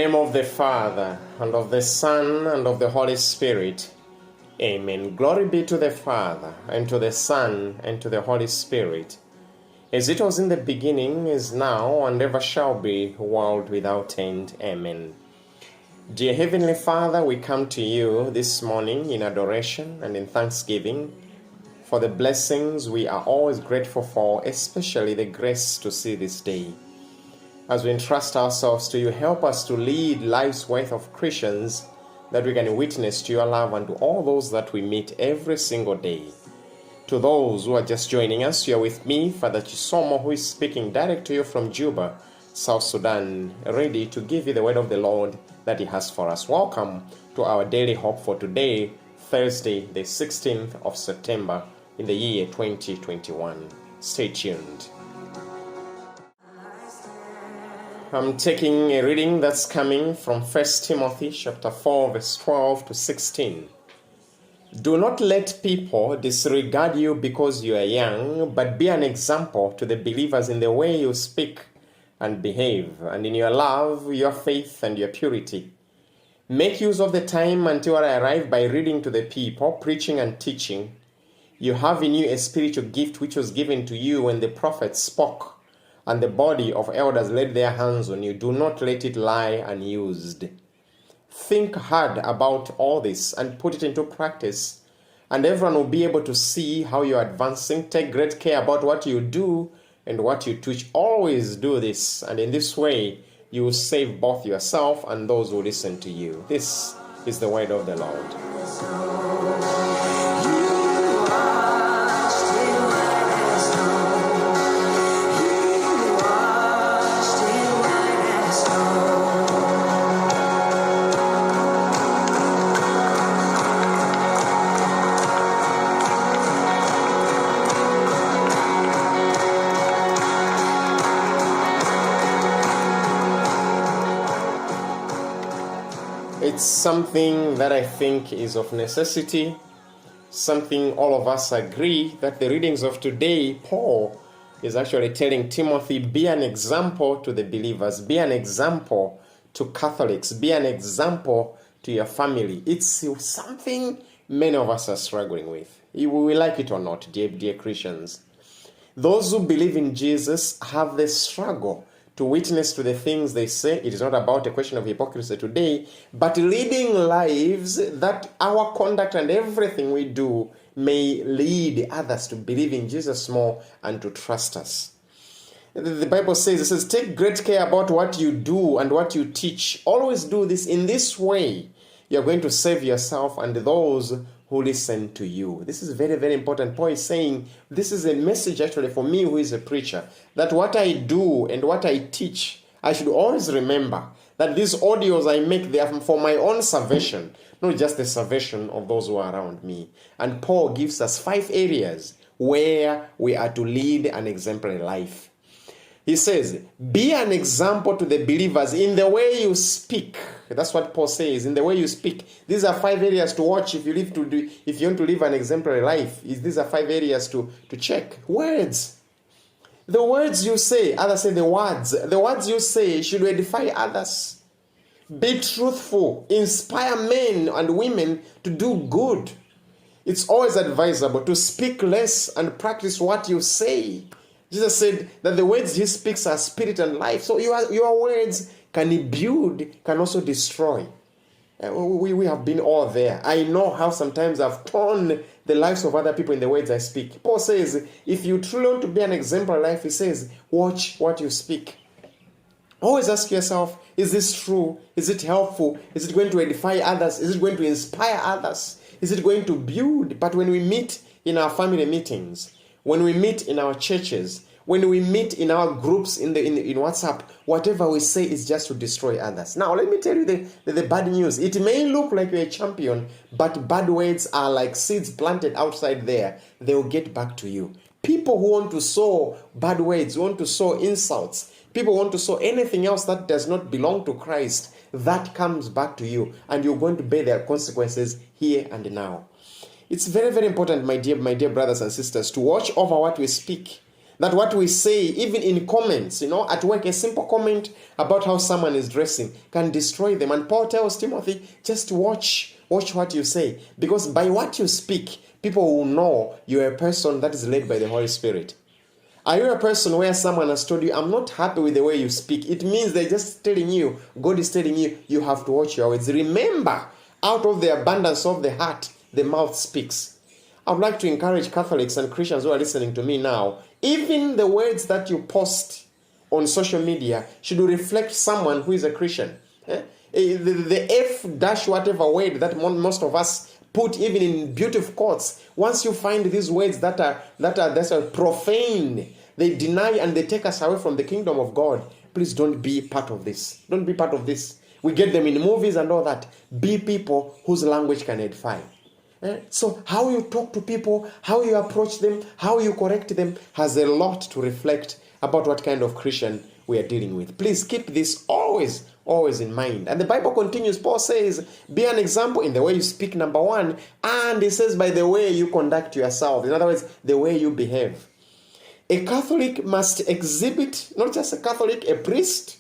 name of the Father, and of the Son, and of the Holy Spirit. Amen. Glory be to the Father, and to the Son, and to the Holy Spirit, as it was in the beginning, is now, and ever shall be, world without end. Amen. Dear Heavenly Father, we come to you this morning in adoration and in thanksgiving for the blessings we are always grateful for, especially the grace to see this day. As we entrust ourselves to you, help us to lead lives worth of Christians, that we can witness to your love and to all those that we meet every single day. To those who are just joining us, you are with me, Father Chisomo, who is speaking direct to you from Juba, South Sudan, ready to give you the word of the Lord that he has for us. Welcome to our daily hope for today, Thursday, the 16th of September in the year 2021. Stay tuned. I'm taking a reading that's coming from 1 Timothy chapter 4, verse 12 to 16. Do not let people disregard you because you are young, but be an example to the believers in the way you speak and behave, and in your love, your faith, and your purity. Make use of the time until I arrive by reading to the people, preaching and teaching. You have in you a spiritual gift which was given to you when the prophets spoke, and the body of elders laid their hands on you. Do not let it lie unused. Think hard about all this and put it into practice, and everyone will be able to see how you're advancing. Take great care about what you do and what you teach. Always do this, and in this way you will save both yourself and those who listen to you. This is the word of the Lord. It's something that I think is of necessity, something all of us agree that the readings of today, Paul is actually telling Timothy, be an example to the believers, be an example to Catholics, be an example to your family. It's something many of us are struggling with. We like it or not, dear Christians. Those who believe in Jesus have the struggle to witness to the things they say. It is not about a question of hypocrisy today, but leading lives that our conduct and everything we do may lead others to believe in Jesus more and to trust us. The Bible says, take great care about what you do and what you teach. Always do this. In this way, you're going to save yourself and those who listen to you. This is very, very important. Paul is saying, this is a message actually for me who is a preacher, that what I do and what I teach, I should always remember that these audios I make, they are for my own salvation, not just the salvation of those who are around me. And Paul gives us 5 areas where we are to lead an exemplary life. He says, be an example to the believers in the way you speak. That's what Paul says, in the way you speak. These are 5 areas to watch if you want to live an exemplary life. These are 5 areas to check. Words. The words you say, others say the words. The words you say should edify others. Be truthful. Inspire men and women to do good. It's always advisable to speak less and practice what you say. Jesus said that the words he speaks are spirit and life. So your words can build, can also destroy. We have been all there. I know how sometimes I've torn the lives of other people in the words I speak. Paul says, if you truly want to be an exemplary life, he says, watch what you speak. Always ask yourself, is this true? Is it helpful? Is it going to edify others? Is it going to inspire others? Is it going to build? But when we meet in our family meetings, when we meet in our churches, when we meet in our groups in WhatsApp, whatever we say is just to destroy others. Now, let me tell you the bad news. It may look like you're a champion, but bad words are like seeds planted outside there. They will get back to you. People who want to sow bad words, who want to sow insults, people want to sow anything else that does not belong to Christ, that comes back to you, and you're going to bear their consequences here and now. It's very, very important, my dear brothers and sisters, to watch over what we speak. That what we say, even in comments, at work, a simple comment about how someone is dressing can destroy them. And Paul tells Timothy, just watch what you say. Because by what you speak, people will know you're a person that is led by the Holy Spirit. Are you a person where someone has told you, I'm not happy with the way you speak? It means they're just telling you, God is telling you, you have to watch your words. Remember, out of the abundance of the heart, the mouth speaks. I would like to encourage Catholics and Christians who are listening to me now, even the words that you post on social media should reflect someone who is a Christian. The F dash whatever word that most of us put even in beautiful quotes, once you find these words that are profane, they deny and they take us away from the kingdom of God, please don't be part of this. Don't be part of this. We get them in movies and all that. Be people whose language can edify. So how you talk to people, how you approach them, how you correct them has a lot to reflect about what kind of Christian we are dealing with. Please keep this always in mind. And the Bible continues, Paul says, be an example in the way you speak, number one, and he says by the way you conduct yourself. In other words, the way you behave. A Catholic must exhibit, not just a Catholic, a priest,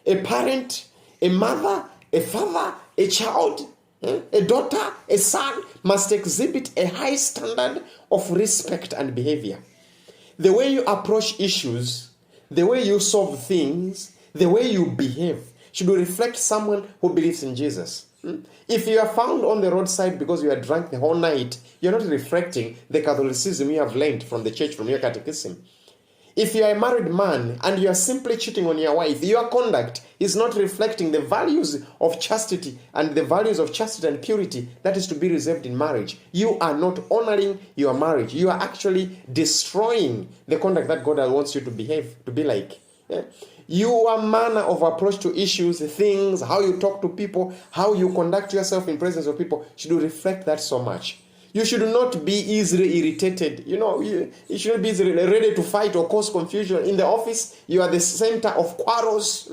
a parent, a mother, a father, a child, a daughter, a son must exhibit a high standard of respect and behavior. The way you approach issues, the way you solve things, the way you behave should reflect someone who believes in Jesus. If you are found on the roadside because you are drunk the whole night, you're not reflecting the Catholicism you have learned from the church, from your catechism. If you are a married man and you are simply cheating on your wife, your conduct is not reflecting the values of chastity and the values of chastity and purity that is to be reserved in marriage. You are not honoring your marriage. You are actually destroying the conduct that God wants you to behave, to be like. Your manner of approach to issues, things, how you talk to people, how you conduct yourself in presence of people should reflect that so much. You should not be easily irritated. You shouldn't be easily ready to fight or cause confusion. In the office, you are the center of quarrels.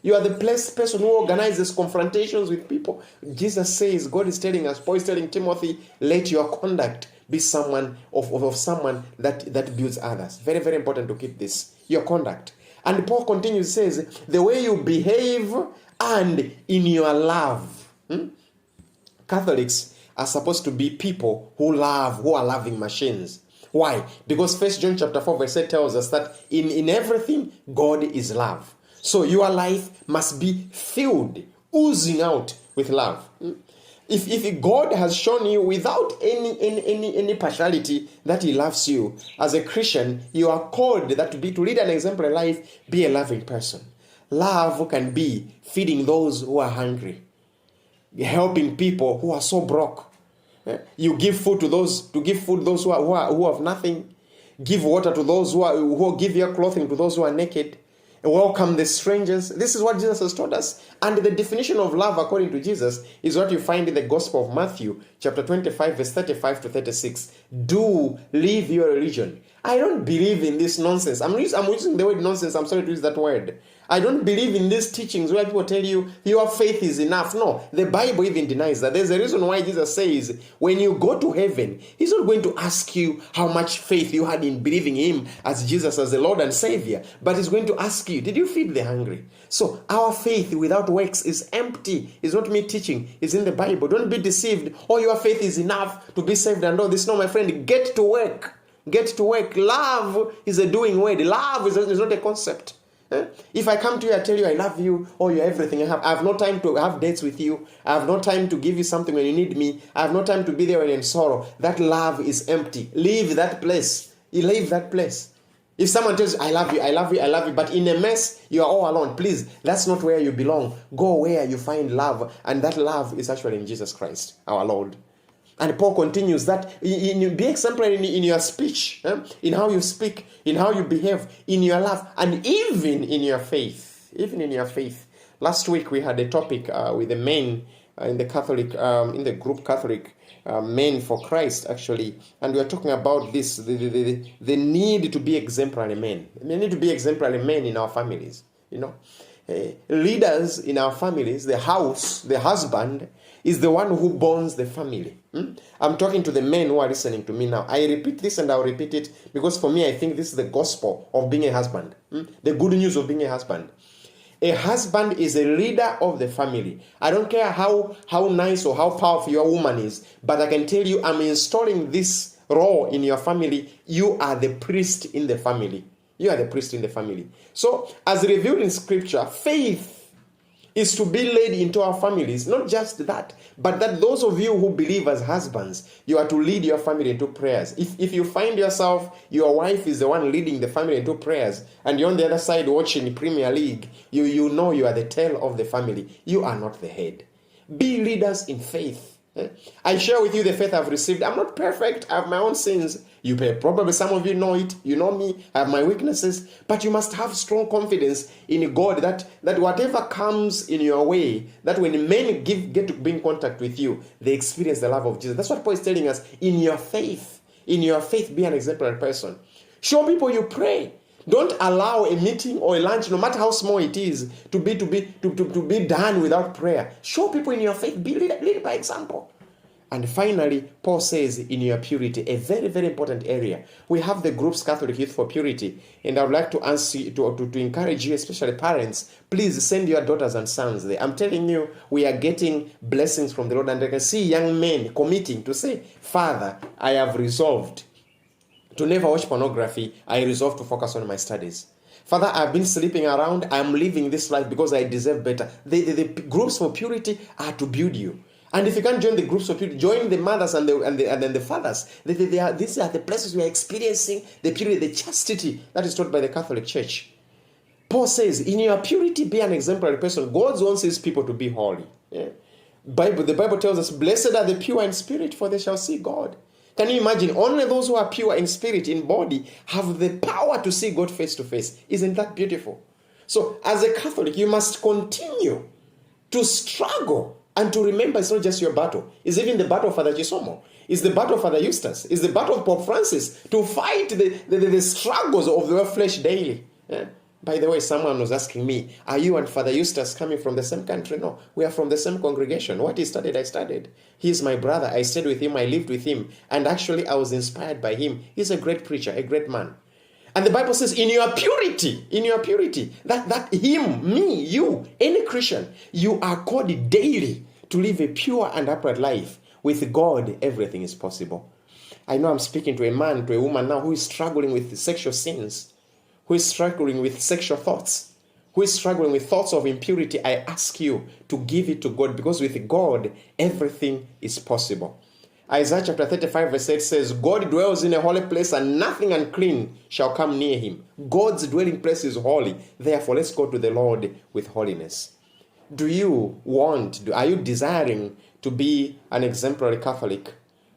You are the person who organizes confrontations with people. Jesus says, God is telling us, Paul is telling Timothy, let your conduct be someone of someone that builds others. Very, very important to keep this. Your conduct. And Paul continues, says, the way you behave and in your love. Catholics are supposed to be people who are loving machines. Why? Because 1 John chapter 4 verse 8 tells us that in everything, God is love. So your life must be filled, oozing out with love. If God has shown you without any partiality that he loves you, as a Christian, you are called that to lead an exemplary life, be a loving person. Love can be feeding those who are hungry, helping people who are so broke. You give food to those who have nothing. Give water to those who give your clothing to those who are naked. Welcome the strangers. This is what Jesus has taught us. And the definition of love according to Jesus is what you find in the Gospel of Matthew, chapter 25, verse 35 to 36. Do live your religion. I don't believe in this nonsense. I'm using the word nonsense. I'm sorry to use that word. I don't believe in these teachings where people tell you your faith is enough. No, the Bible even denies that. There's a reason why Jesus says when you go to heaven, he's not going to ask you how much faith you had in believing him as Jesus as the Lord and Savior, but he's going to ask you, did you feed the hungry? So our faith without works is empty. It's not me teaching. It's in the Bible. Don't be deceived. Oh, your faith is enough to be saved and all this. No, my friend, get to work. Get to work. Love is a doing word. Love is not a concept. If I come to you, I tell you I love you, or you're everything I have no time to have dates with you. I have no time to give you something when you need me. I have no time to be there when you're in sorrow. That love is empty. Leave that place. You leave that place. If someone tells you, I love you, I love you, I love you, but in a mess, you are all alone, please, that's not where you belong. Go where you find love, and that love is actually in Jesus Christ, our Lord. And Paul continues that be exemplary in your speech, in how you speak, in how you behave, in your love, and even in your faith. Even in your faith. Last week we had a topic with the men in the Catholic, in the group Catholic Men for Christ, actually, and we are talking about this, the need to be exemplary men. We need to be exemplary men in our families, leaders in our families, the house, the husband, is the one who bonds the family. I'm talking to the men who are listening to me now. I repeat this and I'll repeat it because for me, I think this is the gospel of being a husband. The good news of being a husband. A husband is a leader of the family. I don't care how nice or how powerful your woman is, but I can tell you, I'm installing this role in your family. You are the priest in the family. You are the priest in the family. So, as revealed in Scripture, faith is to be led into our families. Not just that, but that those of you who believe as husbands, you are to lead your family into prayers. If you find yourself, your wife is the one leading the family into prayers, and you're on the other side watching Premier League, you know you are the tail of the family. You are not the head. Be leaders in faith. I share with you the faith I've received. I'm not perfect. I have my own sins. Probably some of you know it. You know me. I have my weaknesses. But you must have strong confidence in God that whatever comes in your way, that when men get to be in contact with you, they experience the love of Jesus. That's what Paul is telling us. In your faith, be an exemplary person. Show people you pray. Don't allow a meeting or a lunch, no matter how small it is, to be done without prayer. Show people in your faith. Lead by example. And finally, Paul says in your purity, a very, very important area. We have the groups Catholic Youth for Purity, and I would like to ask you to encourage you, especially parents, please send your daughters and sons there. I'm telling you, we are getting blessings from the Lord, and I can see young men committing to say, Father, I have resolved to never watch pornography. I resolve to focus on my studies. Father, I've been sleeping around. I'm living this life because I deserve better. The groups for purity are to build you. And if you can't join the groups of purity, join the mothers and then the fathers. These are the places we are experiencing the purity, the chastity that is taught by the Catholic Church. Paul says, in your purity, be an exemplary person. God wants his people to be holy. Yeah? The Bible tells us, blessed are the pure in spirit, for they shall see God. Can you imagine? Only those who are pure in spirit, in body, have the power to see God face to face. Isn't that beautiful? So, as a Catholic, you must continue to struggle and to remember it's not just your battle. It's even the battle of Father Chisomo. It's the battle of Father Eustace. It's the battle of Pope Francis to fight the struggles of the flesh daily. Yeah? By the way, someone was asking me, are you and Father Eustace coming from the same country? No, we are from the same congregation. What he studied, I studied. He's my brother. I stayed with him. I lived with him. And actually, I was inspired by him. He's a great preacher, a great man. And the Bible says, in your purity, that him, me, you, any Christian, you are called daily to live a pure and upright life. With God, everything is possible. I know I'm speaking to a man, to a woman now who is struggling with sexual sins, who is struggling with sexual thoughts, who is struggling with thoughts of impurity. I ask you to give it to God, because with God, everything is possible. Isaiah chapter 35 verse 8 says, God dwells in a holy place, and nothing unclean shall come near him. God's dwelling place is holy. Therefore, let's go to the Lord with holiness. Are you desiring to be an exemplary Catholic?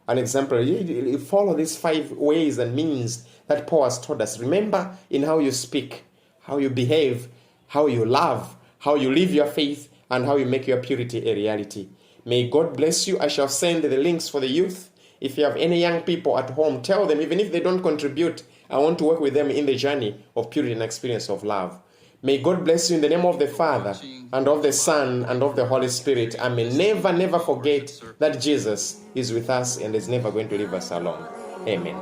An exemplary, follow these 5 ways and means that Paul has taught us. Remember, in how you speak, how you behave, how you love, how you live your faith, and how you make your purity a reality. May God bless you. I shall send the links for the youth. If you have any young people at home, tell them, even if they don't contribute, I want to work with them in the journey of purity and experience of love. May God bless you in the name of the Father, and of the Son, and of the Holy Spirit. I may never, never forget that Jesus is with us and is never going to leave us alone. Amen.